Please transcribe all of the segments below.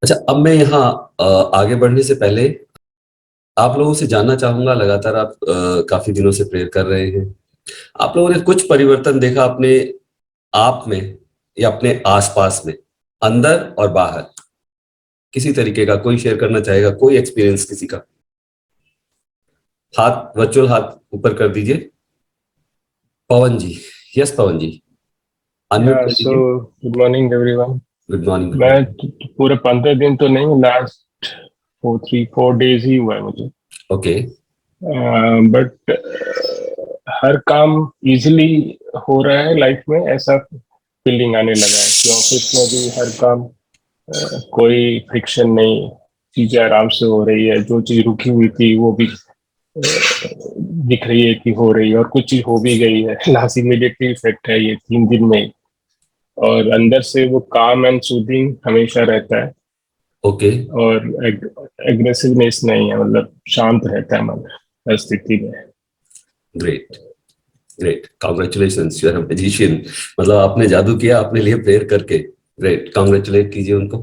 अच्छा, अब मैं यहाँ आगे बढ़ने से पहले आप लोगों से जानना चाहूंगा, लगातार आप काफी दिनों से प्रेयर कर रहे हैं, आप लोगों ने कुछ परिवर्तन देखा अपने आप में या अपने आसपास में, अंदर और बाहर, किसी तरीके का? कोई शेयर करना चाहेगा, कोई एक्सपीरियंस किसी का? हाथ, वर्चुअल हाथ ऊपर कर दीजिए। पवन जी, यस पवन जी, अनम्यूट या कर सो दीजिए। Good morning everyone. Good morning, good मैं मॉर्निंग। पूरे 15 दिन तो नहीं, लास्ट 4 3 4 डेज ही हुआ है मुझे। ओके। बट हर काम इजीली हो रहा है लाइफ में, ऐसा फीलिंग आने लगा है कि ऑफिस में भी हर काम कोई फ्रिक्शन नहीं, चीजें आराम से हो रही है। जो चीज रुकी हुई थी वो भी दिख रही है कि हो रही है, और कुछ चीज हो भी गई है। लास्ट इमीडिएटली इफेक्ट है ये 3 दिन में ही। और अंदर से वो काम एंड सूदिंग हमेशा रहता है, ओके। और एग्रेसिवनेस नहीं है, मतलब शांत रहता है मन हर स्थिति में। Great, great, congratulations, you are a magician. मतलब आपने जादू किया अपने लिए प्रेयर करके। ग्रेट, कॉन्ग्रेचुलेट कीजिए उनको।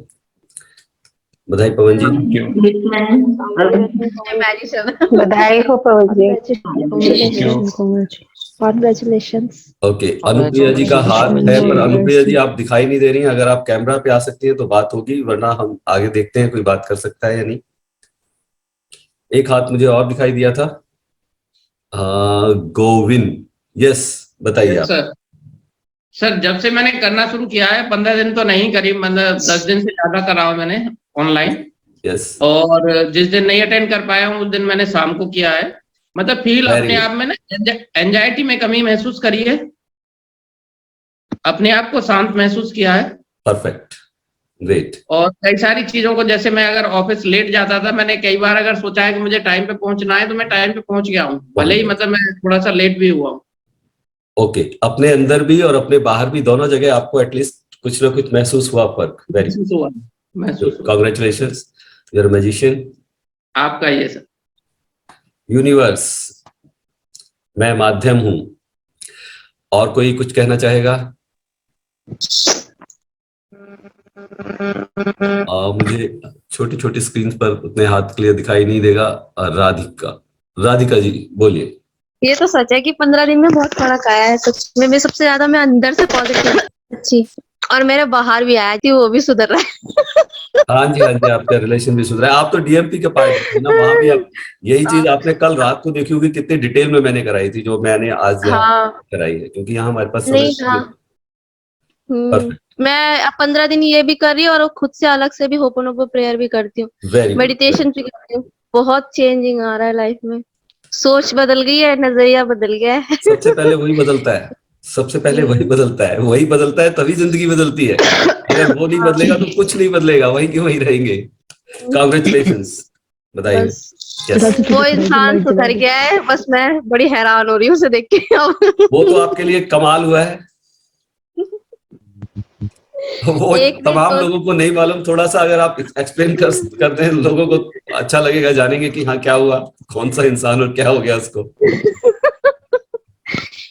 बधाई पवन जी। Thank you. बधाई हो Pawan ji. Thank you. Congratulations. Okay, Anupriya ji का हाथ है, पर अनुप्रिया जी आप दिखाई नहीं दे रही हैं। अगर आप कैमरा पे आ सकती हैं तो बात होगी, वरना हम आगे देखते हैं कोई बात कर सकता है या नहीं। एक हाथ मुझे और दिखाई दिया था। गोविंद, यस, बताइए यस आप। सर। सर जब से मैंने करना शुरू किया है, 15 दिन तो नहीं, करीब मतलब 10 दिन से ज्यादा करा हूं मैंने ऑनलाइन। यस, और जिस दिन नहीं अटेंड कर पाया हूँ उस दिन मैंने शाम को किया है। मतलब फील वेरी अपने गुड, आप में ना, एंजाइटी में कमी महसूस करी है, अपने आप को शांत महसूस किया है। Perfect, great. और कई सारी चीजों को, जैसे मैं अगर ऑफिस लेट जाता था, मैंने कई बार अगर सोचा है कि मुझे टाइम पे पहुंचना है, तो मैं टाइम पे पहुंच गया हूँ, भले ही मतलब मैं थोड़ा सा लेट भी हुआ हूँ। ओके, अपने अंदर भी और अपने बाहर भी, दोनों जगह आपको एटलीस्ट कुछ ना कुछ महसूस हुआ फर्क। वेरी महसूस हुआ, महसूस गुड, हुआ। Congratulations, you are magician. आपका ये सर। यूनिवर्स, मैं माध्यम हूं। और कोई कुछ कहना चाहेगा? मुझे छोटी छोटी स्क्रीन पर उतने हाथ क्लियर दिखाई नहीं देगा। राधिका, राधिका जी बोलिए। ये तो सच है कि 15 दिन में बहुत फर्क आया है सच में। मैं सबसे ज्यादा मैं अंदर से पॉजिटिव अच्छी, और मेरे बाहर भी आया थी, वो भी सुधर रहा है। हाँ जी, हाँ जी, आपका रिलेशन भी सुधरा है। आप तो डीएमपी के पार्ट थे ना, वहां भी आप यही चीज आपने कल रात को देखी होगी, कितने डिटेल में मैंने कराई थी, जो मैंने आज यहाँ हाँ, कराई है, क्योंकि यहाँ हमारे पास समय नहीं हाँ। परफेक्ट, मैं अब 15 दिन ये भी कर रही हूँ, और खुद से अलग से भी होपनोपो प्रेयर भी करती हूँ, वेरी गुड। मेडिटेशन भी करती हूँ। बहुत चेंजिंग आ रहा है लाइफ में, सोच बदल गई है, नजरिया बदल गया है। सबसे पहले वही बदलता है, सबसे पहले वही बदलता है, वही बदलता है, तभी जिंदगी बदलती है। अगर वो नहीं बदलेगा तो कुछ नहीं बदलेगा, वही के वही रहेंगे। कॉन्ग्रेचुलेशंस, बधाई हो। बस यस, वो इंसान सुधर गया है, बस मैं बड़ी हैरान हो रही हूँ उसे देख के अब। वो तो आपके लिए कमाल हुआ है। वो एक नहीं तमाम दो। लोगों को नहीं मालूम, थोड़ा सा अगर आप एक्सप्लेन कर दें लोगों को, अच्छा लगेगा, जानेंगे कि हाँ क्या हुआ, कौन सा इंसान और क्या हो गया उसको।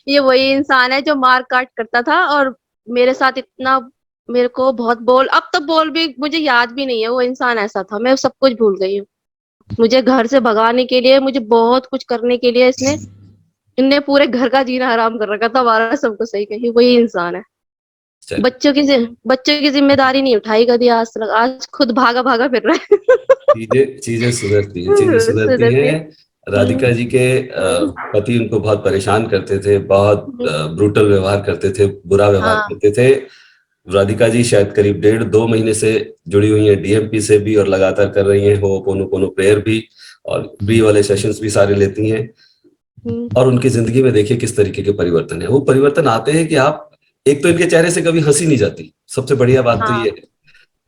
ये वही इंसान है जो मार काट करता था, और मेरे साथ इतना, मेरे को बहुत बोल, अब तो बोल भी मुझे याद भी नहीं है। वो इंसान ऐसा था, मैं सब कुछ भूल गई हूँ। मुझे घर से भगाने के लिए, मुझे बहुत कुछ करने के लिए इसने इनने पूरे घर का जीना हराम कर रखा था हमारा। सबको सही कही, वही इंसान है। चलिए, बच्चों की जिम्मेदारी नहीं उठाई कभी आज तक, आज खुद भागा भागा फिर रहा चीजें चीजें सुधरती हैं, चीजें है। सुधरती सुधरती हैं। है। राधिका जी के पति उनको बहुत परेशान करते थे, बहुत ब्रूटल व्यवहार करते थे, बुरा व्यवहार हाँ। करते थे। राधिका जी शायद करीब 1.5 2 महीने से जुड़ी हुई हैं डीएमपी से भी, और लगातार कर रही हैं होपोनोपोनो प्रेयर भी, और ब्री वाले सेशंस भी सारे लेती हैं। और उनकी जिंदगी में देखिए किस तरीके के परिवर्तन है। वो परिवर्तन आते हैं कि आप, एक तो इनके चेहरे से कभी हंसी नहीं जाती, सबसे बढ़िया बात तो ये हाँ। है।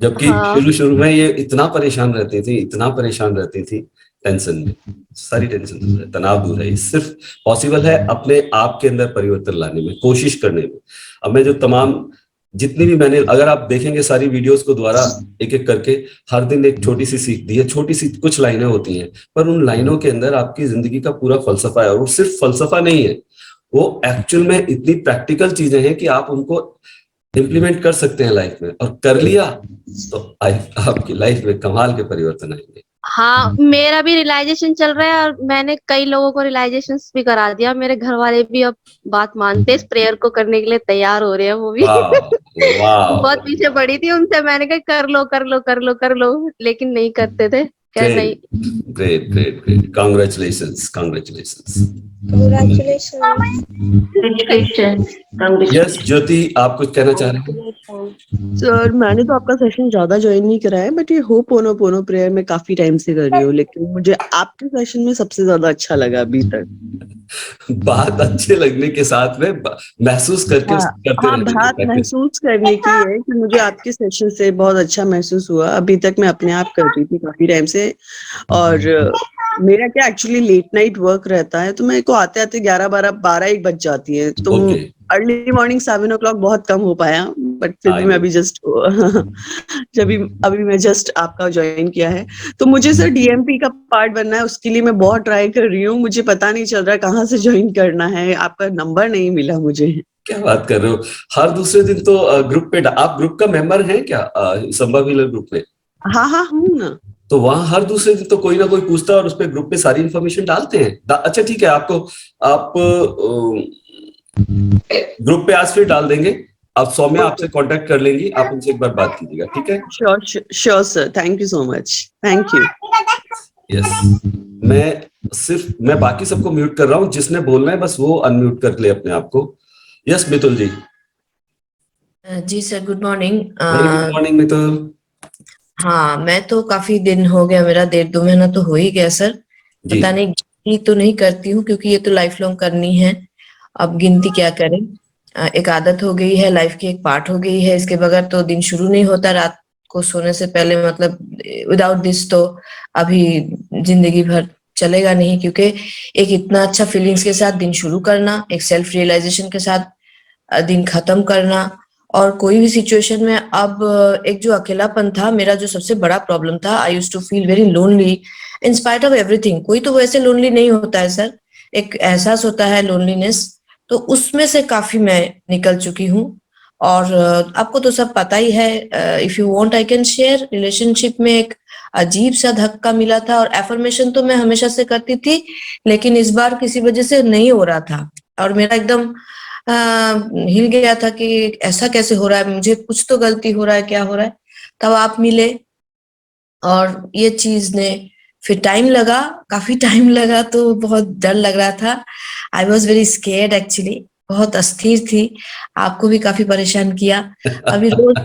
जबकि हाँ। शुरू शुरू में ये इतना परेशान रहती थी, इतना परेशान रहती थी, टेंशन में, सारी टेंशन दूर है, तनाव दूर है। ये सिर्फ पॉसिबल है अपने आप के अंदर परिवर्तन लाने में, कोशिश करने में। अब मैं जो तमाम, जितनी भी मैंने, अगर आप देखेंगे सारी वीडियोस को दोबारा एक एक करके, हर दिन एक छोटी सी सीख दी है, छोटी सी कुछ लाइनें होती हैं, पर उन लाइनों के अंदर आपकी जिंदगी का पूरा फलसफा है। और वो सिर्फ फलसफा नहीं है, वो एक्चुअल में इतनी प्रैक्टिकल चीजें हैं कि आप उनको इम्प्लीमेंट कर सकते हैं लाइफ में, और कर लिया तो आपकी लाइफ में कमाल के परिवर्तन आएंगे। हाँ, मेरा भी रियलाइजेशन चल रहा है और मैंने कई लोगों को रियलाइजेशन भी करा दिया। मेरे घर वाले भी अब बात मानते, इस प्रेयर को करने के लिए तैयार हो रहे हैं वो भी। वाह वाह, बहुत पीछे पड़ी थी उनसे, मैंने कहा कर लो कर लो कर लो कर लो, लेकिन नहीं करते थे। क्या नहीं। Great great great great, congratulations congratulations. Yes Jyoti, आप कुछ कहना चाह रहे हैं? सर मैंने तो आपका सेशन ज्यादा ज्वाइन नहीं करा है, बट ये होपोनोपोनो प्रेयर मैं काफी टाइम से कर रही हूँ, लेकिन मुझे आपके सेशन में सबसे ज्यादा अच्छा लगा अभी तक। बात अच्छे लगने के साथ में महसूस करके करते हाँ, रहना बात practice। महसूस करने की है कि मुझे आपके सेशन से बहुत अच्छा महसूस हुआ। अभी तक मैं अपने आप कर रही थी काफी टाइम से, और मेरा क्या एक्चुअली लेट नाइट वर्क रहता है, तो मेरे को आते आते 11-12-1 बज जाती है, तो ओके, अर्ली मॉर्निंग 7 o'clock बहुत कम हो पाया, बट फिर भी मैं अभी जस्ट अभी मैं जस्ट आपका ज्वाइन किया है। तो मुझे सर डीएमपी का पार्ट बनना है, उसके लिए मैं बहुत ट्राई कर रही हूँ, मुझे पता नहीं चल रहा कहाँ से ज्वाइन करना है, आपका नंबर नहीं मिला मुझे। क्या बात कर रहे हो, हर दूसरे दिन तो ग्रुप पे आप ग्रुप का मेंबर हैं क्या, संभव हीलर ग्रुप में? हाँ हूँ ना। तो वहां हर दूसरे दिन तो कोई ना कोई पूछता है और उस पे ग्रुप पे सारी इन्फॉर्मेशन डालते हैं। अच्छा ठीक है, आप ग्रुप पे आज फिर डाल देंगे। अब सौम्या आपसे कांटेक्ट कर लेंगी, आप उनसे एक बार बात कीजिएगा, ठीक है? Sure sir, thank you so much, thank you. Yes, मैं बाकी सबको म्यूट कर रहा हूँ, जिसने बोलना है बस वो अनम्यूट कर ले अपने आप को। यस मितुल जी। जी sir, good morning. Very good morning Mitul. हाँ, मैं तो काफी दिन हो गया, मेरा 1.5-2 महीना तो हो ही गया सर। पता नहीं, गिनती तो नहीं करती हूँ क्योंकि ये तो लाइफ लॉन्ग करनी है। अब गिनती क्या करें, एक आदत हो गई है, लाइफ की एक पार्ट हो गई है, इसके बगैर तो दिन शुरू नहीं होता रात को सोने से पहले। मतलब विदाउट दिस तो अभी जिंदगी भर चलेगा नहीं, क्योंकि एक इतना अच्छा फीलिंग्स के साथ दिन शुरू करना, एक सेल्फ रियलाइजेशन के साथ दिन खत्म करना, और कोई भी सिचुएशन में अब एक जो अकेलापन था, मेरा जो सबसे बड़ा प्रॉब्लम था, I used to feel very lonely in spite of everything. कोई तो वैसे लोनली नहीं होता है सर, एक एहसास होता है लोनलीनेस, तो उसमें से काफी मैं निकल चुकी हूँ। और आपको तो सब पता ही है, if you want I can share. Relationship में एक अजीब सा धक्का मिला था, और एफर्मेशन तो मैं हमेशा से करती थी, लेकिन इस बार किसी वजह से नहीं हो रहा था, और मेरा एकदम हिल गया था कि ऐसा कैसे हो रहा है, मुझे कुछ तो गलती हो रहा है, क्या हो रहा है। तब आप मिले, और ये चीज ने फिर टाइम लगा, काफी टाइम लगा, तो बहुत डर लग रहा था। I was very scared actually, बहुत अस्थिर थी, आपको भी काफी परेशान किया। अभी रोज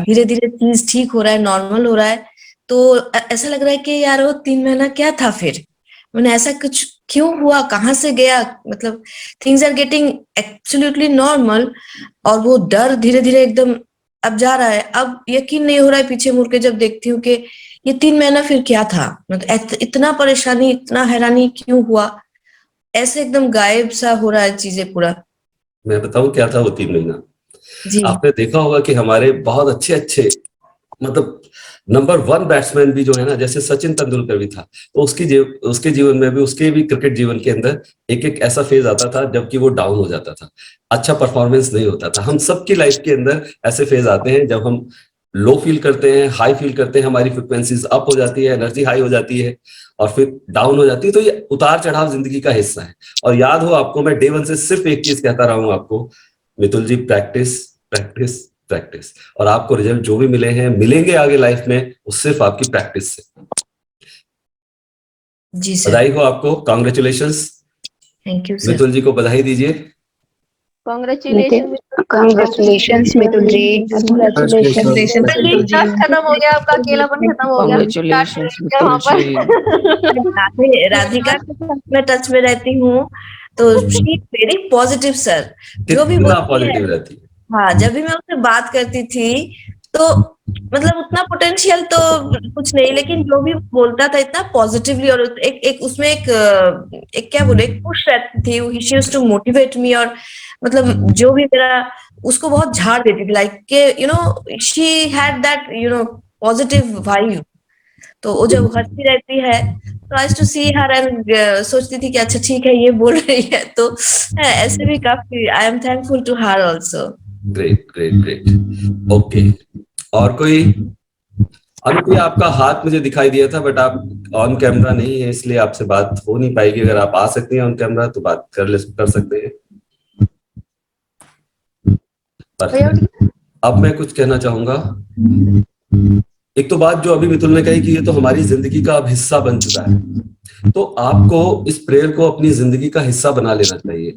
धीरे धीरे चीज ठीक हो रहा है, नॉर्मल हो रहा है, तो ऐसा लग रहा है कि यार वो 3 महीना क्या था, फिर मैंने ऐसा कुछ क्यों हुआ, कहाँ से गया, मतलब things are getting absolutely normal, और वो डर धीरे धीरे एकदम अब जा रहा है। अब यकीन नहीं हो रहा है पीछे मुड़ के जब देखती हूँ कि ये 3 महीना फिर क्या था, मतलब इतना परेशानी, इतना हैरानी क्यों हुआ, ऐसे एकदम गायब सा हो रहा है चीजें पूरा। मैं बताऊं क्या था वो 3 महीना? जी। आपने देखा होगा कि हमारे बहुत अच्छे अच्छे मतलब नंबर 1 बैट्समैन भी जो है ना, जैसे सचिन तेंदुलकर भी था, तो उसके जीवन में भी, उसके भी क्रिकेट जीवन के अंदर एक एक ऐसा फेज आता था जबकि वो डाउन हो जाता था, अच्छा परफॉर्मेंस नहीं होता था। हम सबकी लाइफ के अंदर ऐसे फेज आते हैं जब हम लो फील करते हैं, हाई फील करते हैं, हमारी फ्रिक्वेंसीज अप हो जाती है, एनर्जी हाई हो जाती है, और फिर डाउन हो जाती है। तो ये उतार चढ़ाव जिंदगी का हिस्सा है। और याद हो आपको, मैं डे 1 से सिर्फ एक चीज कहता रहा हूं आपको, मितुल जी, प्रैक्टिस प्रैक्टिस प्रैक्टिस, और आपको रिजल्ट जो भी मिले हैं, मिलेंगे आगे लाइफ में, वो सिर्फ आपकी प्रैक्टिस से। जी सर, बधाई हो आपको, congratulations. Thank you sir. Mitul ji को बधाई दीजिए। कांग्रेचुलेशन मितुल जी। ट्रस्ट खत्म हो गया, आपका अकेलापन खत्म हो गया। Congratulations, वहाँ पर राधिका के साथ मैं टच में रहती हूँ, तो she is very positive sir, जो भी कितना बोलती है। पॉजिटिव रहती है। हाँ, जब भी मैं उससे बात करती थी तो मतलब उतना पोटेंशियल तो कुछ नहीं, लेकिन जो भी बोलता था इतना पॉजिटिवली, और एक उसमें एक क्या बोले, एक पुश रहती थी, she used to motivate me, और मतलब जो भी मेरा, उसको बहुत झाड़ देती थी, लाइक के you know she had that positive vibe. तो वो जब हंसती रहती है तो आई टू सी हर, एंड सोचती थी कि अच्छा ठीक है ये बोल रही है, तो ऐसे भी काफी I am thankful to her also. Great great great. Okay, और कोई? अनुप्रिया, आपका हाथ मुझे दिखाई दिया था, बट आप ऑन कैमरा नहीं है, इसलिए आपसे बात हो नहीं पाएगी। अगर आप आ सकते हैं ऑन कैमरा तो बात कर सकते हैं। पर अब मैं कुछ कहना चाहूंगा। एक तो बात जो अभी मितुल ने कही कि ये तो हमारी जिंदगी का अब हिस्सा बन चुका है, तो आपको इस प्रेयर को अपनी जिंदगी का हिस्सा बना लेना चाहिए।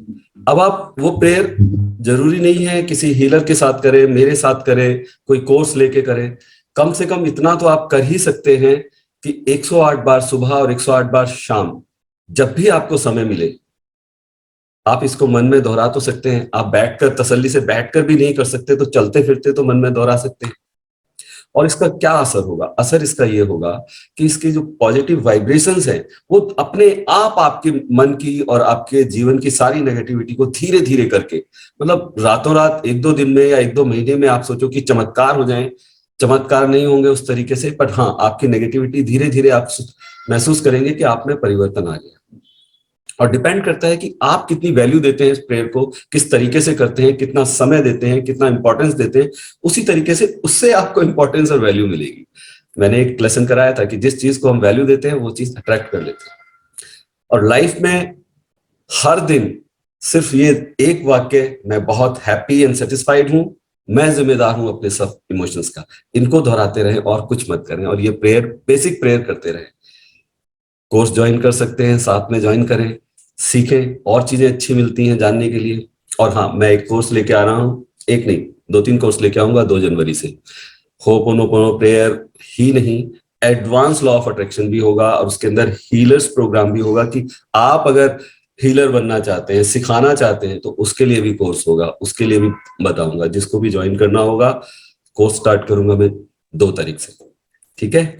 अब आप वो प्रेयर जरूरी नहीं है किसी हीलर के साथ करें, मेरे साथ करें, कोई कोर्स लेके करें। कम से कम इतना तो आप कर ही सकते हैं कि 108 बार सुबह और 108 बार शाम, जब भी आपको समय मिले, आप इसको मन में दोहरा तो सकते हैं। आप बैठकर, तसल्ली से बैठकर भी नहीं कर सकते तो चलते फिरते तो मन में दोहरा सकते हैं। और इसका क्या असर होगा? असर इसका ये होगा कि इसकी जो पॉजिटिव वाइब्रेशंस हैं वो अपने आप आपके मन की और आपके जीवन की सारी नेगेटिविटी को धीरे धीरे करके, मतलब रातों रात 1-2 दिन में या 1-2 महीने में आप सोचो कि चमत्कार हो जाएं, चमत्कार नहीं होंगे उस तरीके से, बट हाँ, आपकी नेगेटिविटी धीरे धीरे आप महसूस करेंगे कि आप में परिवर्तन आ गया। और डिपेंड करता है कि आप कितनी वैल्यू देते हैं इस प्रेयर को, किस तरीके से करते हैं, कितना समय देते हैं, कितना इंपॉर्टेंस देते हैं, उसी तरीके से उससे आपको इंपॉर्टेंस और वैल्यू मिलेगी। मैंने एक लेसन कराया था कि जिस चीज को हम वैल्यू देते हैं वो चीज अट्रैक्ट कर लेते हैं। और लाइफ में हर दिन सिर्फ ये एक वाक्य, मैं बहुत हैप्पी एंड सेटिस्फाइड हूं, मैं जिम्मेदार हूं अपने सब इमोशंस का, इनको दोहराते रहें और कुछ मत करें। और ये प्रेयर, बेसिक प्रेयर करते रहें। कोर्स ज्वाइन कर सकते हैं, साथ में ज्वाइन करें, सीखें, और चीजें अच्छी मिलती हैं जानने के लिए। और हाँ, मैं एक कोर्स लेके आ रहा हूँ, एक नहीं 2-3 कोर्स लेके आऊंगा 2 जनवरी से। होपोनोपोनो प्रेयर ही नहीं, एडवांस लॉ ऑफ अट्रैक्शन भी होगा, और उसके अंदर हीलर्स प्रोग्राम भी होगा कि आप अगर हीलर बनना चाहते हैं, सिखाना चाहते हैं, तो उसके लिए भी कोर्स होगा, उसके लिए भी बताऊंगा। जिसको भी ज्वाइन करना होगा, कोर्स स्टार्ट करूंगा मैं 2 तारीख से। ठीक है?